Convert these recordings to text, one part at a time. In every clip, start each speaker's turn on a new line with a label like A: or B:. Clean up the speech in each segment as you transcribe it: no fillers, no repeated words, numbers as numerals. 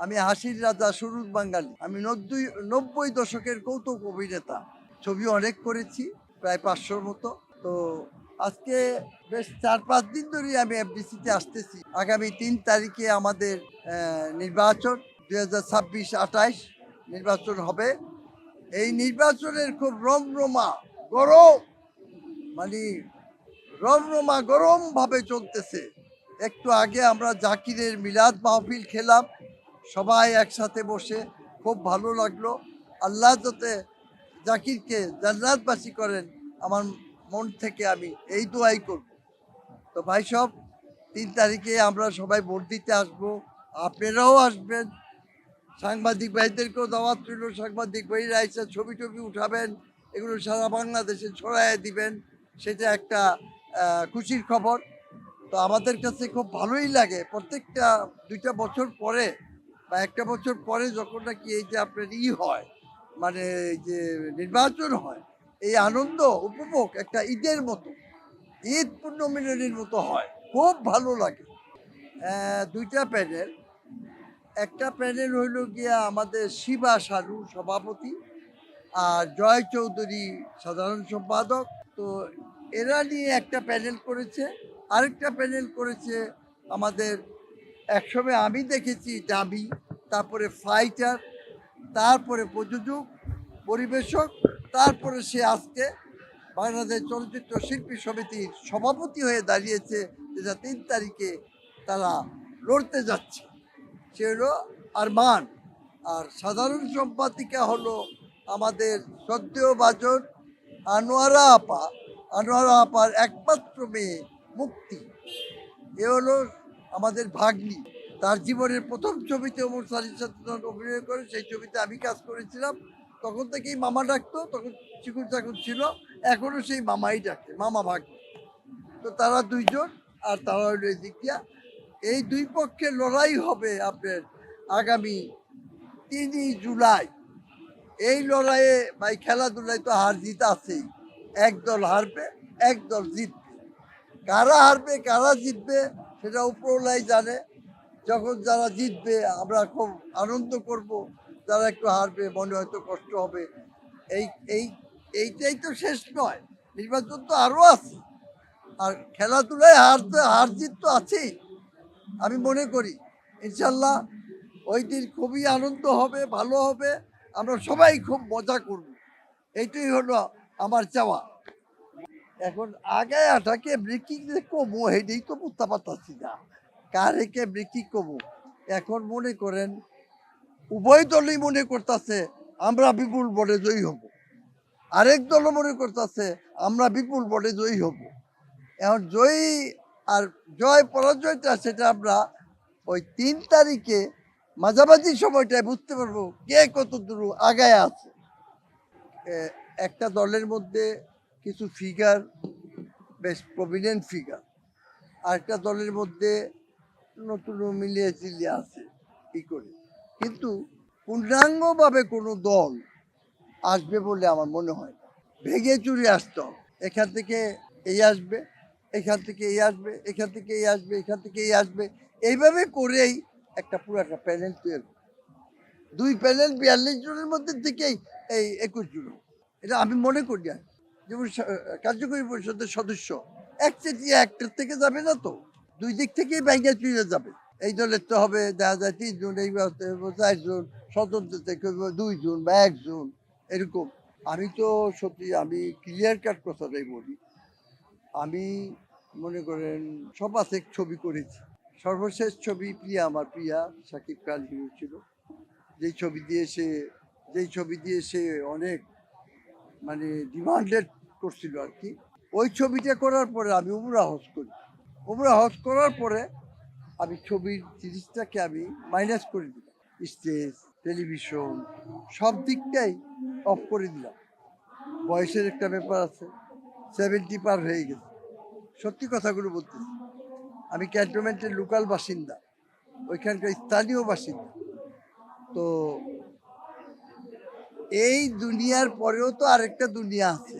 A: আমি হাসির রাজা সুরুৎ বাঙালি। আমি 90 দশকের কৌতুক অভিনেতা। ছবি অনেক করেছি, প্রায় 500-র মতো। তো আজকে বেশ 4-5 দিন ধরেই আমি এফডিসিতে আসতেছি। আগামী 3 তারিখে আমাদের নির্বাচন, 2026-28 নির্বাচন হবে। এই নির্বাচনের খুব রমরমা গরম, মানে রমরমা গরম ভাবে চলতেছে। একটু আগে আমরা জাকিরের মিলাদ মাহফিল খেলাম, সবাই একসাথে বসে, খুব ভালো লাগলো। আল্লাহ যাতে জাকিরকে জান্নাতবাসী করেন, আমার মন থেকে আমি এই দোয়াই করব। তো ভাই সব, 3 তারিখে আমরা সবাই ভোট দিতে আসবো, আপনারাও আসবেন। সাংবাদিক ভাইদেরকেও দাওয়াত রইল, সাংবাদিক ভাইরা এসে ছবি টবি উঠাবেন, এগুলো সারা বাংলাদেশে ছড়াইয়া দিবেন, সেটা একটা খুশির খবর। তো আমাদের কাছে খুব ভালোই লাগে প্রত্যেকটা 2টা বছর পরে বা 1টা বছর পরে যখন নাকি এই যে আপনার হয়, মানে যে নির্বাচন হয়, এই আনন্দ উপভোগ একটা ঈদের মতো, ঈদ পূর্ণমিলনীর মতো হয়, খুব ভালো লাগে। 2টা প্যানেল, একটা প্যানেল হইল গিয়া আমাদের শিবা সারু সভাপতি আর জয় চৌধুরী সাধারণ সম্পাদক। তো এরা নিয়ে একটা প্যানেল করেছে। আরেকটা প্যানেল করেছে আমাদের একসময় আমি দেখেছি ডাবি, তারপরে ফাইটার, তারপরে প্রযোজক, পরিবেশক, তারপরে সে আজকে বাংলাদেশ চলচ্চিত্র শিল্পী সমিতির সভাপতি হয়ে দাঁড়িয়েছে, যেটা 3 তারিখে তারা লড়তে যাচ্ছে। সে হলো আরমান। আর সাধারণ সম্পাদিকা হলো আমাদের শ্রদ্ধেয় বাজন আনোয়ারা আপা। আনোয়ারা আপার একমাত্র মেয়ে মুক্তি, এ হলো আমাদের ভাগ্নি। তার জীবনের প্রথম ছবিতে ওমর সালির সাথে যখন অভিনয় করে, সেই ছবিতে আমি কাজ করেছিলাম। তখন থেকেই মামা ডাকতো, তখন চিকুর চাকুর ছিল, এখনো সেই মামাই ডাকে, মামা ভাগ্নি। তো তারা দুইজন, আর তারা হলো এদিক দিয়া। এই দুই পক্ষে লড়াই হবে আপনার আগামী 3 জুলাই। এই লড়াইয়ে ভাই খেলাধুলায় তো হার জিত আছেই, একদল হারবে, একদল জিতবে। কারা হারবে কারা জিতবে সেটা উপরওয়ালাই জানে। যখন যারা জিতবে আমরা খুব আনন্দ করব, যারা একটু হারবে মনে হয়তো কষ্ট হবে। এই এই এইটাই তো শেষ নয়, নির্বাচন তো আরও আছে। আর খেলাধুলায় হার জিত তো আছেই। আমি মনে করি ইনশাল্লাহ ওই দিন খুবই আনন্দ হবে, ভালো হবে, আমরা সবাই খুব মজা করব। এইটাই হলো আমার চাওয়া। এখন আগে আটাকে ব্রেকিং কমো, হেঁটেই তো বুঝতে পারতাছি না কার একে ব্রেকিং কমো। এখন মনে করেন উভয় দলই মনে করতেছে আমরা বিপুল ভোটে জয়ী হব, আরেক দলও মনে করতেছে আমরা বিপুল ভোটে জয়ী হব। এখন জয়ী আর জয় পরাজয়টা সেটা আমরা ওই 3 তারিখে মাঝামাঝি সময়টায় বুঝতে পারবো কে কত দূর আগায় আছে। একটা দলের মধ্যে কিছু ফিগার বেশ প্রভিডেন্ট ফিগার, আরেকটা দলের মধ্যে নতুন মিলিয়ে চিলিয়ে আছে কি করে, কিন্তু পূর্ণাঙ্গভাবে কোনো দল আসবে বলে আমার মনে হয় না। ভেঙে চুরে আসতে হবে। এখান থেকে এই আসবে, এখান থেকে এই আসবে, এখান থেকে এই আসবে, এখান থেকে এই আসবে, এইভাবে করেই একটা পুরো একটা প্যানেল তৈরি। 2 প্যানেল 42 জনের মধ্যে থেকেই এই 21 জন, এটা আমি মনে করি। আর যেমন কার্যকরী পরিষদের সদস্য একচেটিয়া একটার থেকে যাবে না, তো 2 দিক থেকেই ব্যাঙ্গে চুরে যাবে। এই দলের তো হবে দেখা যায় 3 জন, এই 4 জন, স্বতন্ত্র থেকে 2 জন বা 1 জন, এরকম। আমি তো সত্যি আমি ক্লিয়ার কাট কথাটাই বলি। আমি মনে করেন সপাসেক ছবি করেছি। সর্বশেষ ছবি প্রিয়া, আমার প্রিয়া শাকিব খান হিরো ছিল, যেই ছবি দিয়ে সে অনেক মানে ডিমান্ডেড করছিল আর কি। ওই ছবিটা করার পরে আমি উমরা হজ করি। উমরা হজ করার পরে আমি ছবির জিনিসটাকে আমি মাইনাস করে দিলাম, স্টেজ, টেলিভিশন, সব দিকটাই অফ করে দিলাম। বয়সের একটা ব্যাপার আছে, 70 পার হয়ে গেছে। সত্যি কথাগুলো বলতেছি। আমি ক্যান্টনমেন্টের লোকাল বাসিন্দা, ওইখানকার স্থানীয় বাসিন্দা। তো এই দুনিয়ার পরেও তো আরেকটা দুনিয়া আছে,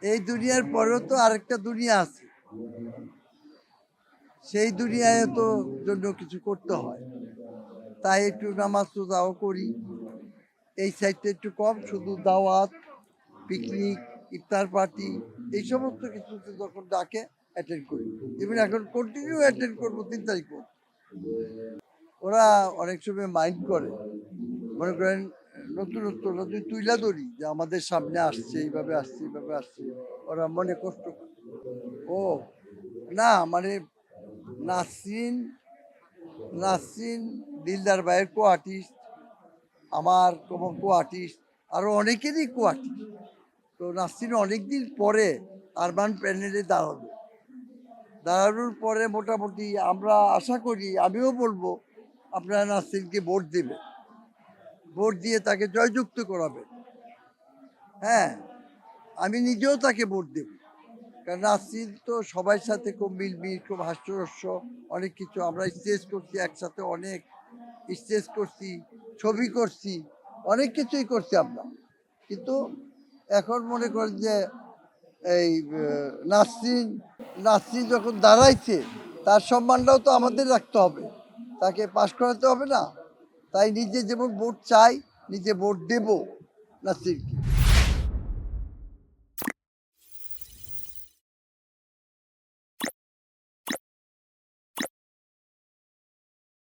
A: এই দুনিয়ার পরেও তো আরেকটা দুনিয়া আছে। সেই দুনিয়ায় তো জন্য কিছু করতে হয়, তাই একটু নামাজ রোজাও করি। এই সাইডটা একটু কম, শুধু দাওয়াত, পিকনিক, ইফতার পার্টি, এই সমস্ত কিছুতে যখন ডাকে অ্যাটেন্ড করি। ইভেন এখন কন্টিনিউ অ্যাটেন্ড করবো 3 তারিখ পর্যন্ত। ওরা অনেক সময় মাইন্ড করে, মনে করেন নতুনত্ব যদি তুইলা ধরি যে আমাদের সামনে আসছে, এইভাবে আসছে, এইভাবে আসছে, ওরা মনে কষ্ট করে। ও না, মানে নাসরিন নাসরিন দিলদার ভাইয়ের কো আর্টিস্ট, আমার কো আর্টিস্ট, আরও অনেকেরই কো আর্টিস্ট। তো নাসরিন অনেকদিন পরে আরবান প্যানেলে দাঁড়ানোর পরে মোটামুটি আমরা আশা করি, আমিও বলবো, আপনারা নাসরিনকে ভোট দেবেন, ভোট দিয়ে তাকে জয়যুক্ত করাবেন। হ্যাঁ, আমি নিজেও তাকে ভোট দেব, কারণ নাসরিন তো সবার সাথে খুব মিলমিল, খুব হাস্যরস্য, অনেক কিছু। আমরা স্টেজ করছি একসাথে, অনেক স্টেজ করছি, ছবি করছি, অনেক কিছুই করছি আমরা। কিন্তু এখন মনে করেন যে এই নাসরিন নাসরিন যখন দাঁড়াইছে, তার সম্মানটাও তো আমাদের রাখতে হবে, তাকে পাশ করাতে হবে না? তাই নিজে যেমন ভোট চাই, নিজে ভোট দেব নাসরিনকে।